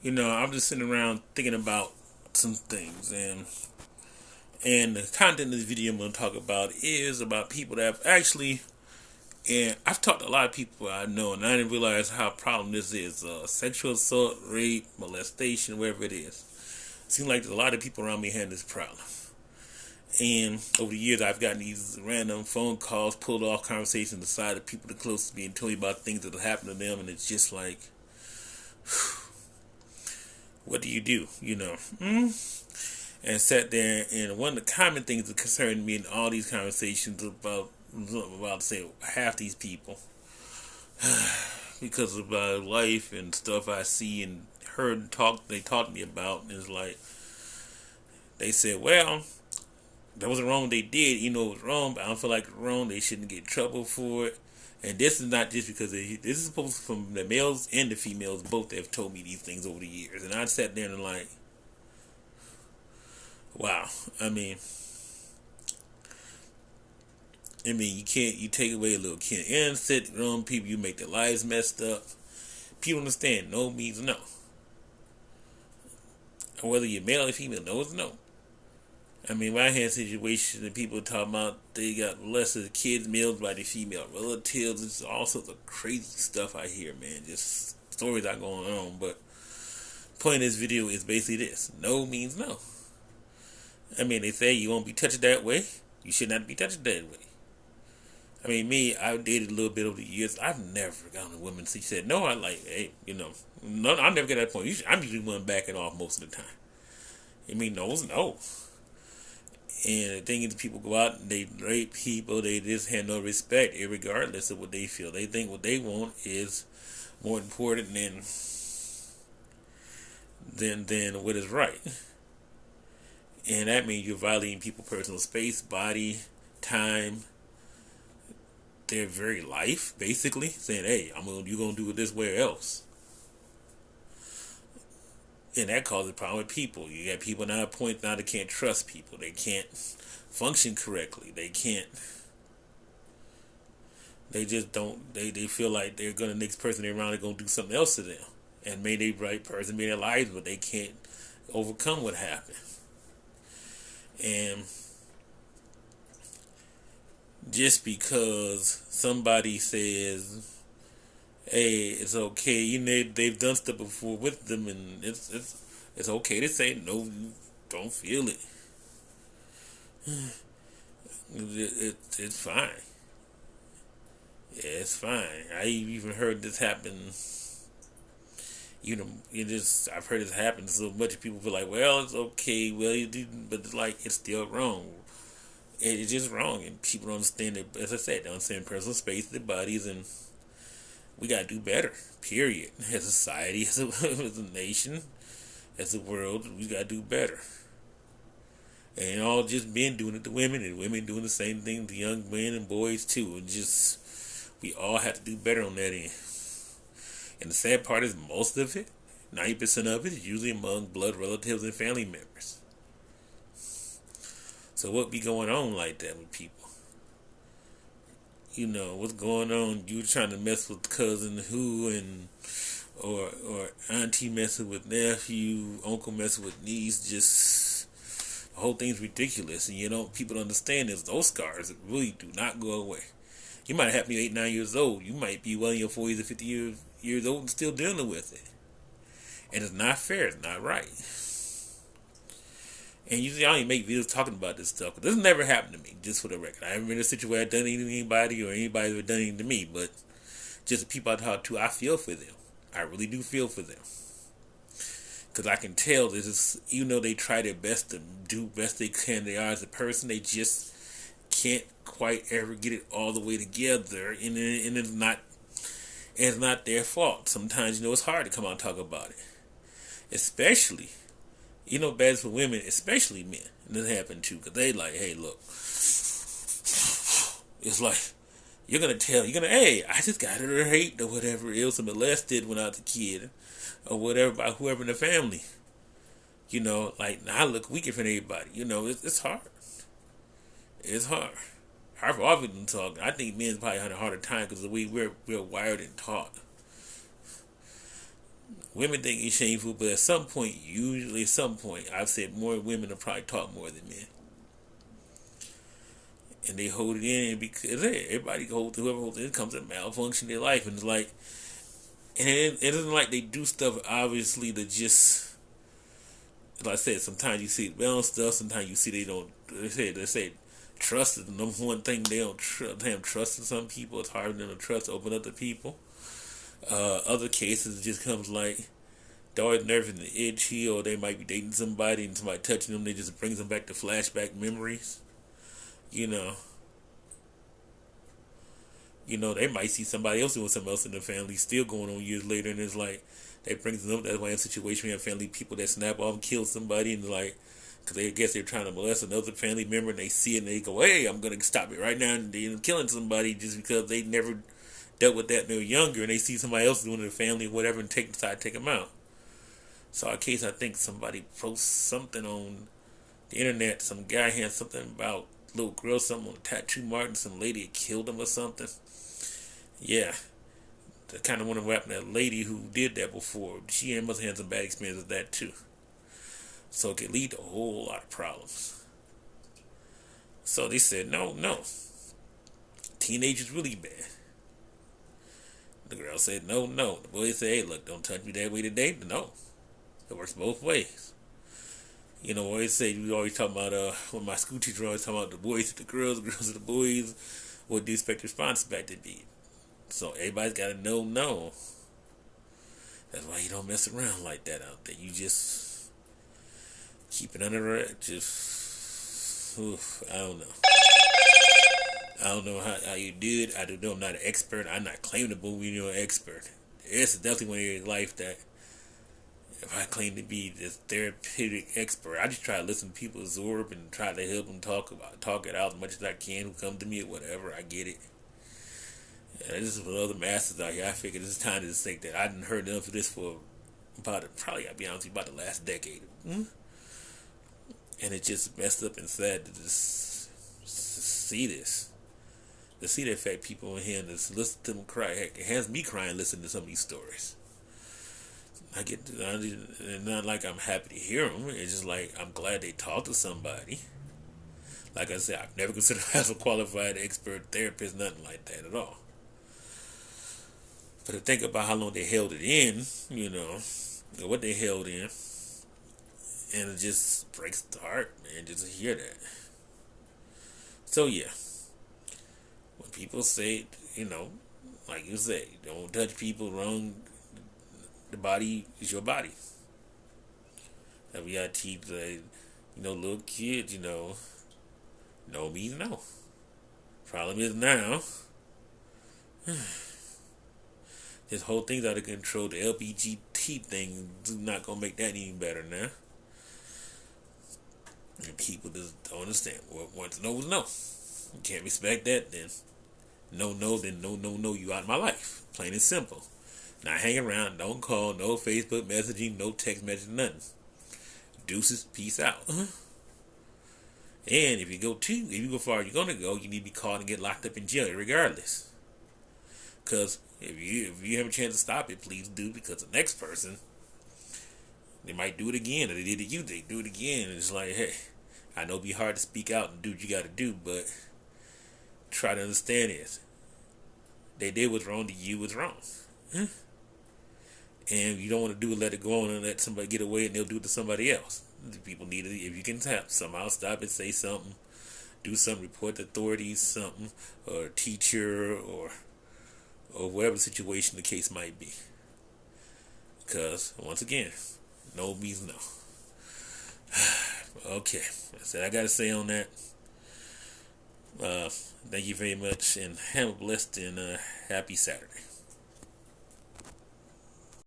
I'm just sitting around thinking about some things, and the content of this video I'm going to talk about is about people that have actually, and I've talked to a lot of people I know, and I didn't realize how problem this is. Sexual assault, rape, molestation, wherever it is. It seems like there's a lot of people around me having this problem. And over the years, I've gotten these random phone calls, pulled off conversations aside of people that are close to me and told me about things that have happened to them, and it's just like, what do you do? And sat there, and one of the common things that concerned me in all these conversations about say half these people, because of my life and stuff I see and heard they talk to me about, and it's like they said, well, that wasn't wrong they did, it was wrong, but I don't feel like it's wrong, they shouldn't get in trouble for it. And this is not just because this is supposed to from the males and the females both that have told me these things over the years, and I sat there and like, wow. You take away a little kid innocent, people, you make their lives messed up. People understand no means no. And whether you're male or female, no is no. When I had situations and people talking about they got molested kids, males by their female relatives. It's all sorts of crazy stuff I hear, man. Just stories are going on. But point of this video is basically this: no means no. They say you won't be touched that way. You should not be touched that way. I dated a little bit over the years. I've never gotten a woman. She said, no, I like, hey, no, I never get that point. I'm usually one backing off most of the time. No is no. And the thing is, people go out and they rape people. They just have no respect, regardless of what they feel. They think what they want is more important than what is right. And that means you're violating people's personal space, body, time, their very life, basically, saying, hey, you're going to do it this way or else. And that causes a problem with people. You got people now at a point now they can't trust people. They can't function correctly. They just don't, they feel like they're going to, next person they're around, they're going to do something else to them. And may they right person be their lives, but they can't overcome what happened. And just because somebody says, hey, it's okay, they've done stuff before with them, and it's okay to say no, you don't feel it. It's fine. Yeah, it's fine. I even heard this happen. I've heard this happen so much. People feel like, well, it's okay. Well, you do, but it's like it's still wrong. It's just wrong, and people don't understand it. As I said, they don't understand personal space, their bodies, and we gotta do better. Period. As a society, as a nation, as a world, we gotta do better. And all just men doing it to women, and women doing the same thing to young men and boys too. And just we all have to do better on that end. And the sad part is, most of it, 90% of it, is usually among blood relatives and family members. So what be going on like that with people? What's going on? You trying to mess with cousin who, and or auntie messing with nephew, uncle messing with niece. Just the whole thing's ridiculous, and people don't understand is those scars really do not go away. You might have me 8, 9 years old. You might be well in your 40s or 50 years old and still dealing with it. And it's not fair. It's not right. And usually I only make videos talking about this stuff. But this never happened to me, just for the record. I haven't been in a situation where I've done anything to anybody or anybody's ever done anything to me. But just the people I talk to, I feel for them. I really do feel for them. Because I can tell this is, even though they try their best to do best they can, they are as a person, they just can't quite ever get it all the way together. And it's not their fault. Sometimes, it's hard to come out and talk about it. Especially, bad for women, especially men. And this happened too, because they like, hey, look. It's like, you're going to hey, I just got raped or whatever else, and molested when I was a kid. Or whatever, by whoever in the family. Like, now I look weak in front of everybody. It's hard. It's hard. Hard for all of them to talk. I think men's probably had a harder time because of the way we're wired and taught. Women think it's shameful, but at some point, usually at some point, I've said more women will probably talk more than men. And they hold it in because hey, everybody whoever holds it comes to malfunction in their life. And it's like, and it isn't like they do stuff obviously to just, like I said, sometimes you see balance stuff, sometimes you see they don't, they say trust is the number one thing they don't have trust in some people. It's hard for them to trust, open up to people. Other cases, it just comes like they're always nervous and itchy, or they might be dating somebody and somebody touching them, they just brings them back to flashback memories. You know, they might see somebody else doing something else in the family still going on years later, and it's like that brings them up. That's why in a situation we have family people that snap off and kill somebody, and like, because they guess they're trying to molest another family member, and they see it and they go, "Hey, I'm gonna stop it right now," and they're killing somebody just because they never dealt with that when they were younger, and they see somebody else doing it in the family, or whatever, and decide to take them out. So in case I think somebody posts something on the internet, some guy had something about little girl, something on a tattoo mark, and some lady had killed him or something. Yeah, I kind of wonder what happened to that lady who did that before. She must have had some bad experience with that too. So it could lead to a whole lot of problems. So they said, no, no. Teenage is really bad. The girl said, no, no. The boy said, hey, look, don't touch me that way today. But no, it works both ways. We always talk about, when my school teacher always talk about the boys to the girls to the boys, what do you expect the response back to be? So everybody's got to know no. That's why you don't mess around like that out there. You just keep it under the rug. I don't know. I don't know how you do it. I don't know. I'm not an expert. I'm not claiming to be an expert. It's definitely one area of life that if I claim to be this therapeutic expert, I just try to listen to people absorb and try to help them talk it out as much as I can who come to me or whatever. I get it. This is for other masters out here. I figured it's time to just think that I hadn't heard enough of this for probably, I'll be honest with you, about the last decade. And it just messed up and sad to just see this. To see the fact people in here and just listen to them cry. Heck, it has me crying listening to some of these stories. It's not like I'm happy to hear them. It's just like I'm glad they talked to somebody. Like I said, I've never considered myself a qualified expert therapist, nothing like that at all. But to think about how long they held it in, what they held in, and it just breaks the heart, man, just to hear that. So yeah, when people say, like you say, don't touch people wrong, the body is your body. And we gotta teach, little kids, no means no. Problem is now, this whole thing's out of control. The LGBT thing is not gonna make that any better now. And people just don't understand. Once no is no. You can't respect that, then no, you out of my life. Plain and simple. Not hang around, don't call, no Facebook messaging, no text messaging, nothing. Deuces, peace out. And if you go far you're gonna go, you need to be caught and get locked up in jail regardless. Because if you have a chance to stop it, please do, because the next person, they might do it again, or they did it to you, they do it again. And it's like, hey, I know it'd be hard to speak out and do what you gotta do, but try to understand this. They did what's wrong to you was wrong. And you don't want to do it, let it go on and let somebody get away and they'll do it to somebody else. People need it. If you can somehow stop it, say something, do something, report to authorities, something, or a teacher, or whatever the situation the case might be. Because, once again, no means no. Okay, that's it I got to say on that. Thank you very much, and have a blessed and happy Saturday.